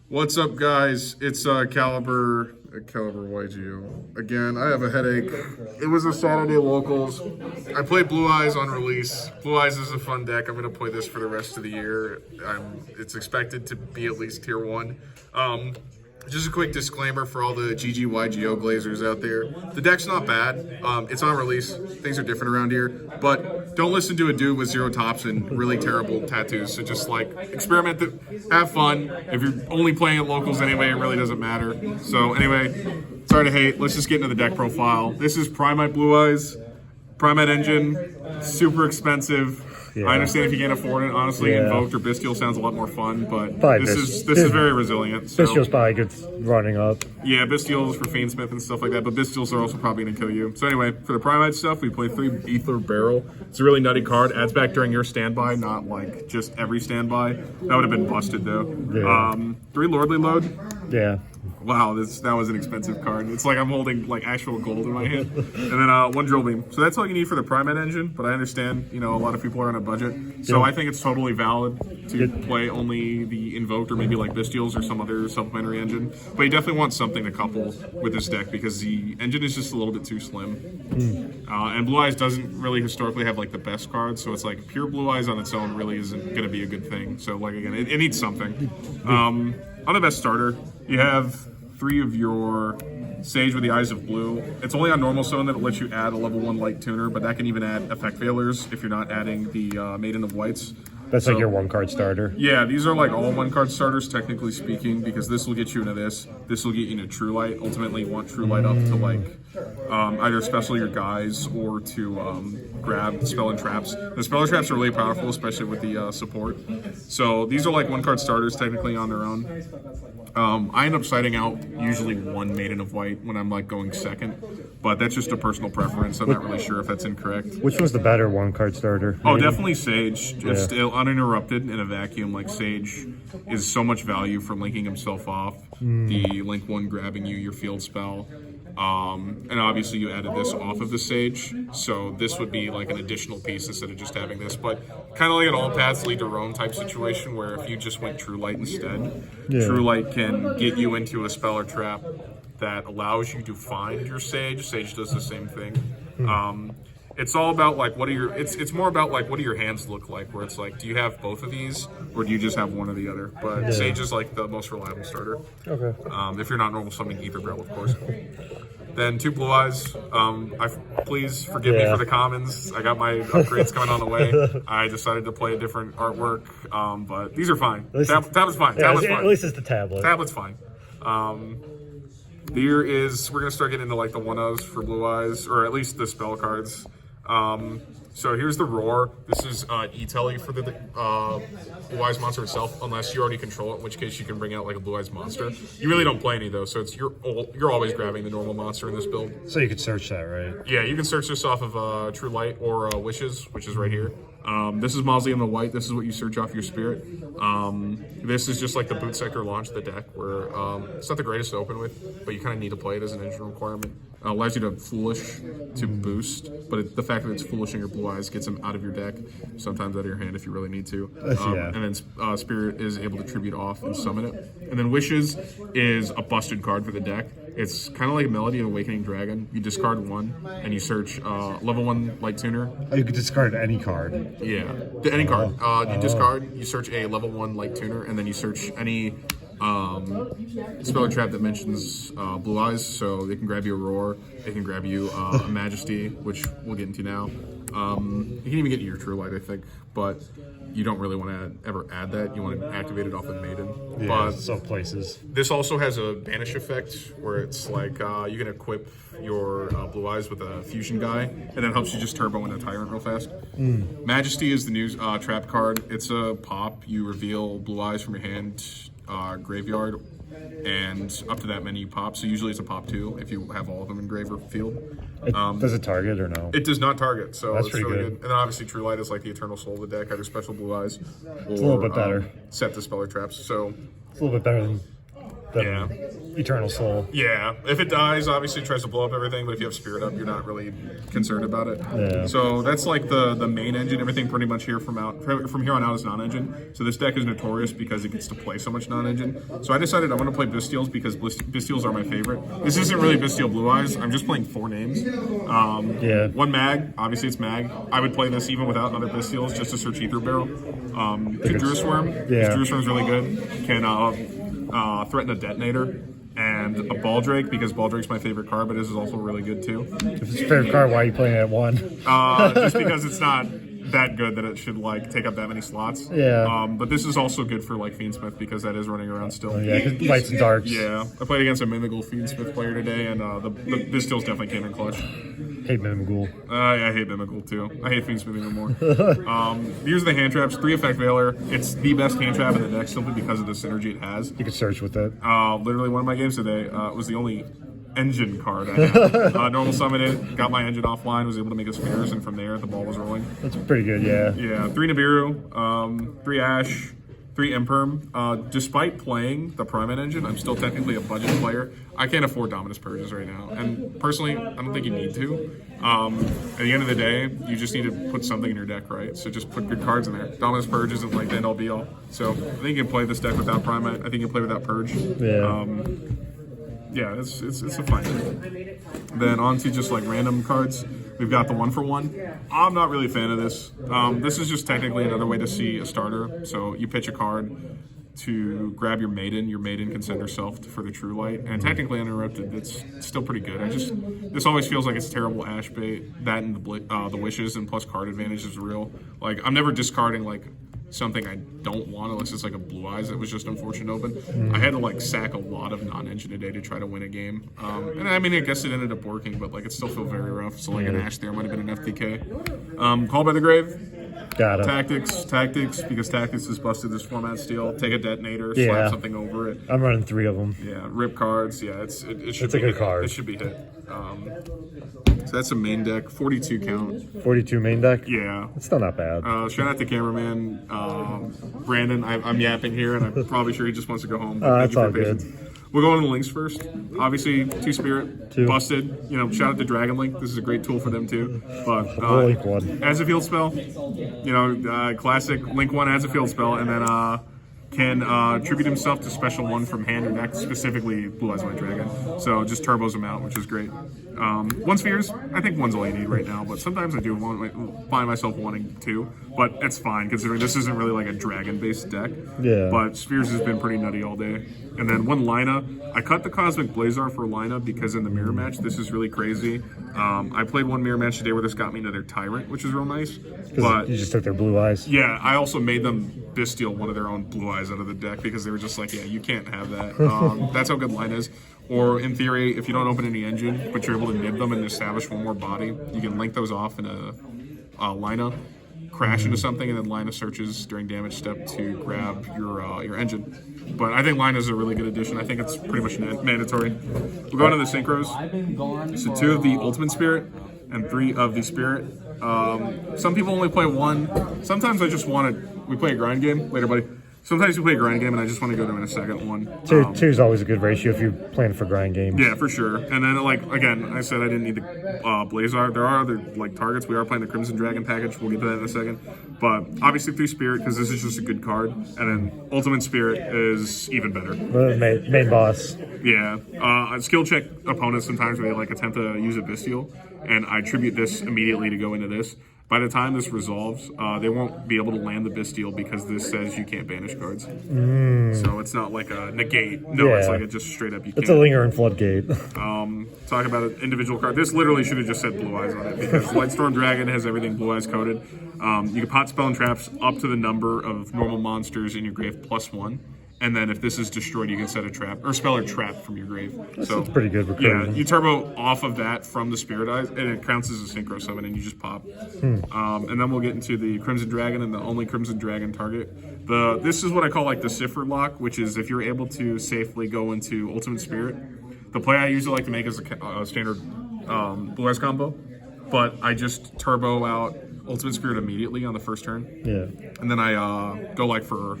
What's up, guys? It's Caliber YGO. Again, I have a headache. It was a Saturday locals. I played Blue Eyes on release. Blue Eyes is a fun deck. I'm going to play this for the rest of the year. It's expected to be at least tier 1. Just a quick disclaimer for all the YGO glazers out there. The deck's not bad. It's on release. Things are different around here. But don't listen to a dude with 0 tops and really terrible tattoos. So just like experiment, have fun. If you're only playing at locals anyway, it really doesn't matter. So anyway, sorry to hate. Let's just get into the deck profile. This is Primite Blue Eyes. Primite engine, super expensive. Yeah. I understand if you can't afford it. Honestly, Invoked or Bestial sounds a lot more fun, but this is very resilient. So. Bestial's probably good running up. Yeah, Bestials for Fiendsmith and stuff like that, but Bestials are also probably going to kill you. So anyway, for the Primite stuff, we play 3 Ether Barrel. It's a really nutty card. Adds back during your standby, not like just every standby. That would have been busted though. Yeah. 3 Lordly Load. Yeah. Wow, that was an expensive card. It's like I'm holding like actual gold in my hand. And then 1 Drill Beam. So that's all you need for the Primate engine, but I understand, a lot of people are on a budget. So I think it's totally valid to play only the Invoked or maybe like Bestials or some other supplementary engine. But you definitely want something to couple with this deck because the engine is just a little bit too slim. And Blue Eyes doesn't really historically have like the best cards, so it's like pure Blue Eyes on its own really isn't going to be a good thing. So like again, it needs something. On the best starter, you have 3 of your Sage with the Eyes of Blue. It's only on normal zone that it lets you add a level 1 light tuner, but that can even add effect failures if you're not adding the Maiden of Whites. That's like your 1-card starter. Yeah, these are like all 1-card starters, technically speaking, because this will get you into this. This will get you into True Light. Ultimately, you want True Light up to like either special your guys or to grab Spell and Traps. The Spell and Traps are really powerful, especially with the support. So these are like 1-card starters, technically on their own. I end up siding out usually 1 Maiden of White when I'm like going second, but that's just a personal preference. I'm not really sure if that's incorrect. Which was the better 1-card starter? Oh, definitely Sage. Just uninterrupted in a vacuum. Like Sage is so much value from linking himself off. The link 1 grabbing you, your field spell. And obviously you added this off of the Sage, so this would be like an additional piece instead of just having this, but kind of like an all paths lead to Rome type situation where if you just went True Light instead, True Light can get you into a spell or trap that allows you to find your Sage. Sage does the same thing. It's all about like it's more about like what do your hands look like, where it's like, do you have both of these or do you just have one or the other? But Sage is like the most reliable starter. Okay. If you're not normal summoning Ether Barrel, of course. Then 2 Blue Eyes. Please forgive me for the commons. I got my upgrades coming on the way. I decided to play a different artwork, but these are fine. Tablet's fine. Yeah, Tablet's fine. At least it's the tablet. Tablet's fine. We're gonna start getting into like the 1-ofs for Blue Eyes, or at least the spell cards. So here's the Roar. This is E-Telly for the Blue Eyes monster itself, unless you already control it, in which case you can bring out like a Blue Eyes monster. You really don't play any though, so you're always grabbing the normal monster in this build. So you could search that, right? Yeah, you can search this off of True Light or Wishes, which is right here. This is Mausoleum the White. This is what you search off your spirit. This is just like the boot sector launch of the deck, where it's not the greatest to open with, but you kind of need to play it as an engine requirement. Allows you to Foolish to boost, but the fact that it's Foolish in your Blue Eyes gets them out of your deck, sometimes out of your hand if you really need to. And then Spirit is able to tribute off and summon it. And then Wishes is a busted card for the deck. It's kind of like Melody and Awakening Dragon. You discard 1 and you search level 1 Light Tuner. Oh, you could discard any card. Yeah, any card. You discard, you search a level 1 Light Tuner, and then you search any spell or trap that mentions Blue Eyes, so they can grab you a Roar, they can grab you a Majesty, which we'll get into now. You can even get your True Light, I think, but you don't really want to ever add that. You want to activate it off of Maiden. Yeah, but some places. This also has a Banish effect, where it's like you can equip your Blue Eyes with a Fusion guy, and that helps you just turbo into Tyrant real fast. Majesty is the new trap card. It's a pop. You reveal Blue Eyes from your hand, graveyard, and up to that many pops. So usually it's a pop 2 if you have all of them in grave or field. Does it target or no? It does not target, so that's it's pretty really good. And then obviously True Light is like the eternal soul of the deck, either special Blue Eyes or it's a little bit better. set the spell or traps. So it's a little bit better than than Eternal Soul. Yeah, if it dies, obviously it tries to blow up everything, but if you have Spirit up, you're not really concerned about it. Yeah. So that's like the main engine. Everything pretty much here from here on out is non-engine. So this deck is notorious because it gets to play so much non-engine. So I decided I want to play Bystials because Bystials are my favorite. This isn't really Bystial Blue Eyes. I'm just playing 4 names. One Mag, obviously it's Mag. I would play this even without other Bystials just to search Ether Barrel. 2 Drew Swarm. Yeah. Drew Swarm's really good. Can threaten a Detonator. And a Baldrake, because Baldrake's my favorite card, but this is also really good too. If it's your favorite card, why are you playing it at 1? Just because it's not that good that it should like take up that many slots. Yeah. But this is also good for like Fiendsmith because that is running around still. Yeah, because lights and darks. Yeah. I played against a Mimigal Fiendsmith player today, and the Bystials definitely came in clutch. Hate Mimigul. I hate Mimical too. I hate Fiendsmith even more. Here's the hand traps. 3 effect Veiler. It's the best hand trap in the deck simply because of the synergy it has. You could search with it. Literally one of my games today was the only engine card I had. Normal summon it, got my engine offline, was able to make his spares, and from there the ball was rolling. That's pretty good, yeah. Yeah, 3 Nibiru, 3 Ash, 3 Imperm. Despite playing the Primite engine, I'm still technically a budget player. I can't afford Dominus Purges right now, and personally, I don't think you need to. At the end of the day, you just need to put something in your deck, right? So just put good cards in there. Dominus Purge isn't like the end all be all. So I think you can play this deck without Primite. I think you can play without Purge. Yeah. Yeah, it's a fine deck. Then on to just like random cards. We've got the 1-for-1. I'm not really a fan of this. This is just technically another way to see a starter. So you pitch a card to grab your maiden. Your maiden can send herself for the True Light, and technically uninterrupted, it's still pretty good. This always feels like it's terrible Ash bait. That and the wishes and plus card advantage is real. Like I'm never discarding like something I don't want unless it's like a Blue Eyes that was just unfortunate open. I had to like sack a lot of non-engine today to try to win a game. And I mean, I guess it ended up working, but like it still felt very rough. So like an Ash there might have been an FTK. Call by the Grave. Got it. Tactics, because Tactics has busted this format steal. Take a Detonator, slap something over it. I'm running 3 of them. Yeah, rip cards. Yeah, it should be a good card. It should be hit. So that's a main deck, 42 count. 42 main deck? Yeah. It's still not bad. Shout out to cameraman Brandon. I'm yapping here, and I'm probably sure he just wants to go home. That's all good. We're going to the links first. Obviously, 2 Spirit, busted. You know, shout out to Dragon Link. This is a great tool for them too. But Link 1 adds a field spell. You know, classic Link 1 adds a field spell, and then can tribute himself to special 1 from hand or deck, specifically Blue Eyes White Dragon. So just turbos him out, which is great. 1 Spheres, I think 1's all you need right now, but sometimes I do find myself wanting 2, but it's fine considering this isn't really like a dragon-based deck. Yeah. But Spheres has been pretty nutty all day. And then 1 Lina. I cut the Cosmic Blazar for Lina because in the mirror match, this is really crazy. I played 1 mirror match today where this got me into their Tyrant, which is real nice. But you just took their Blue Eyes. yeah, I also made them Bystial one of their own Blue Eyes out of the deck because they were just like, yeah, you can't have that. That's how good Line is. Or in theory, if you don't open any engine, but you're able to nib them and establish 1 more body, you can link those off in a Lina, crash into something, and then Lina searches during damage step to grab your engine. But I think Lina is a really good addition. I think it's pretty much mandatory. We're going to the Synchros. So 2 of the Ultimate Spirit and 3 of the Spirit. Some people only play 1. Sometimes I just want to... We play a grind game. Later, buddy. Sometimes we play a grind game, and I just want to go to in a second one. 2 is always a good ratio if you're playing for grind games. Yeah, for sure. And then, like, again, I said I didn't need the Blazar. There are other, like, targets. We are playing the Crimson Dragon package. We'll get to that in a second. But obviously 3 Spirit, because this is just a good card. And then Ultimate Spirit is even better. The main boss. Yeah. Skill check opponents sometimes where they, like, attempt to use a Bystial. And I attribute this immediately to go into this. By the time this resolves, they won't be able to land the Bystial because this says you can't banish cards. So it's not like a negate. No, it's like a just straight up you can't. It's a linger and floodgate. Talk about an individual card. This literally should have just said Blue Eyes on it because Lightstorm Dragon has everything Blue Eyes coded. You can pot spell and traps up to the number of normal monsters in your grave +1. And then if this is destroyed, you can set a trap or spell or trap from your grave. That's pretty good. Yeah, you turbo off of that from the Spirit Eyes, and it counts as a synchro summon, and you just pop. And then we'll get into the Crimson Dragon and the only Crimson Dragon target. This is what I call like the Cipher lock, which is if you're able to safely go into Ultimate Spirit. The play I usually like to make is a standard Blue Eyes combo, but I just turbo out Ultimate Spirit immediately on the first turn. Yeah. And then I go like for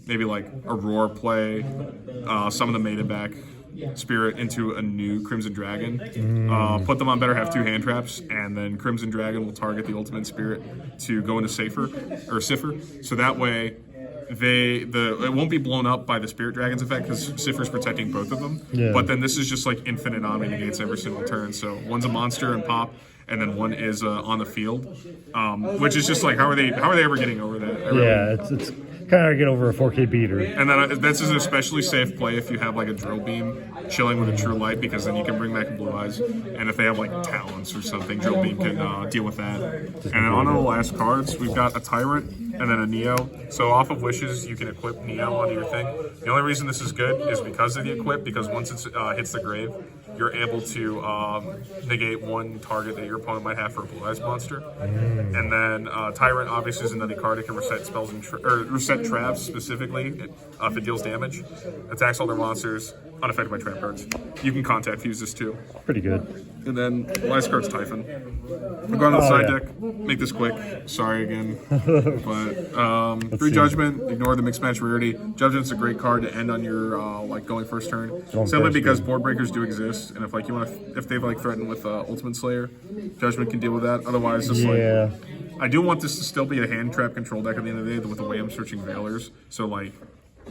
maybe like a Roar play, summon the Maiden back, Spirit into a new Crimson Dragon, put them on better, have 2 hand traps, and then Crimson Dragon will target the Ultimate Spirit to go into Cipher. So that way it won't be blown up by the Spirit Dragon's effect because Cipher's protecting both of them. Yeah. But then this is just like infinite Omni negates every single turn. So one's a monster and pop, and then one is on the field, which is just like how are they ever getting over that? Yeah, it's kind of get over a 4K beater. And then this is an especially safe play if you have like a Drill Beam chilling with a True Light, because then you can bring back Blue Eyes, and if they have like Talents or something, Drill Beam can deal with that. And then on to the last cards, we've got a Tyrant and then a Neo. So off of Wishes, you can equip Neo onto your thing. The only reason this is good is because of the equip, because once it hits the grave, you're able to negate one target that your opponent might have for a Blue Eyes monster. And then Tyrant obviously is another card that can reset spells and reset traps specifically if it deals damage. Attacks all their monsters unaffected by trap cards. You can contact fuse this too. Pretty good. And then last card's Typhon. We're going to the side deck. Make this quick. Sorry again. But 3 Judgment. Ignore the mixed match rarity. Judgment's a great card to end on your like going first turn. Simply because board breakers do exist, and if like you want to, if they've like threatened with Ultimate Slayer, Judgment can deal with that. Otherwise, just like I do want this to still be a hand trap control deck at the end of the day with the way I'm searching Veilers. So like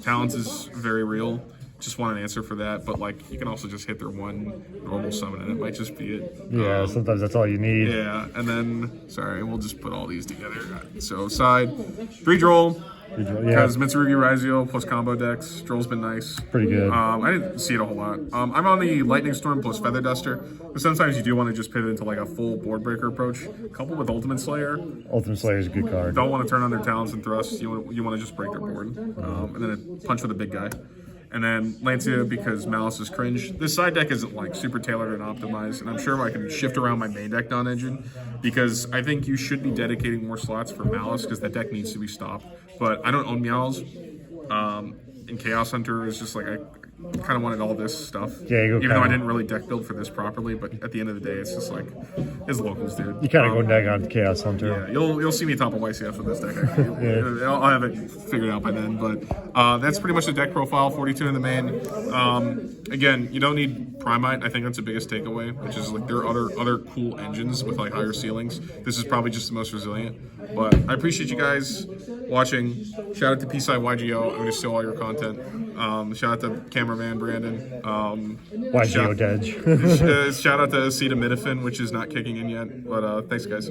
Talents is very real. Just want an answer for that, but like you can also just hit their one normal summon and it might just be it. Yeah, sometimes that's all you need. Yeah, and then sorry, we'll just put all these together. So side 3 Droll. Because Mitsurugi Raizio plus combo decks. Droll's been nice. Pretty good. I didn't see it a whole lot. I'm on the Lightning Storm plus Feather Duster. But sometimes you do want to just pivot into like a full board breaker approach. Coupled with Ultimate Slayer. Ultimate Slayer is a good card. Don't want to turn on their talents and thrusts. You want to just break their board. And then a punch for the big guy. And then Lancia because Malice is cringe. This side deck isn't like super tailored and optimized, and I'm sure I can shift around my main deck non-engine because I think you should be dedicating more slots for Malice because that deck needs to be stopped. But I don't own Meows. And Chaos Hunter is just like I kind of wanted all this stuff. Yeah, even though I didn't really deck build for this properly, but at the end of the day, it's just like it's locals, dude. You kind of go neg on Chaos Hunter. Yeah, you'll see me top of YCF with this deck. Actually. I'll have it figured out by then. But that's pretty much the deck profile. 42 in the main. Again, you don't need Primite. I think that's the biggest takeaway, which is like there are other cool engines with like higher ceilings. This is probably just the most resilient. But I appreciate you guys watching. Shout out to PSI YGO. I'm going to steal all your content. Shout out to cameraman Brandon. YGO Dedge. Shout out to Acetaminophen, which is not kicking in yet. But thanks, guys.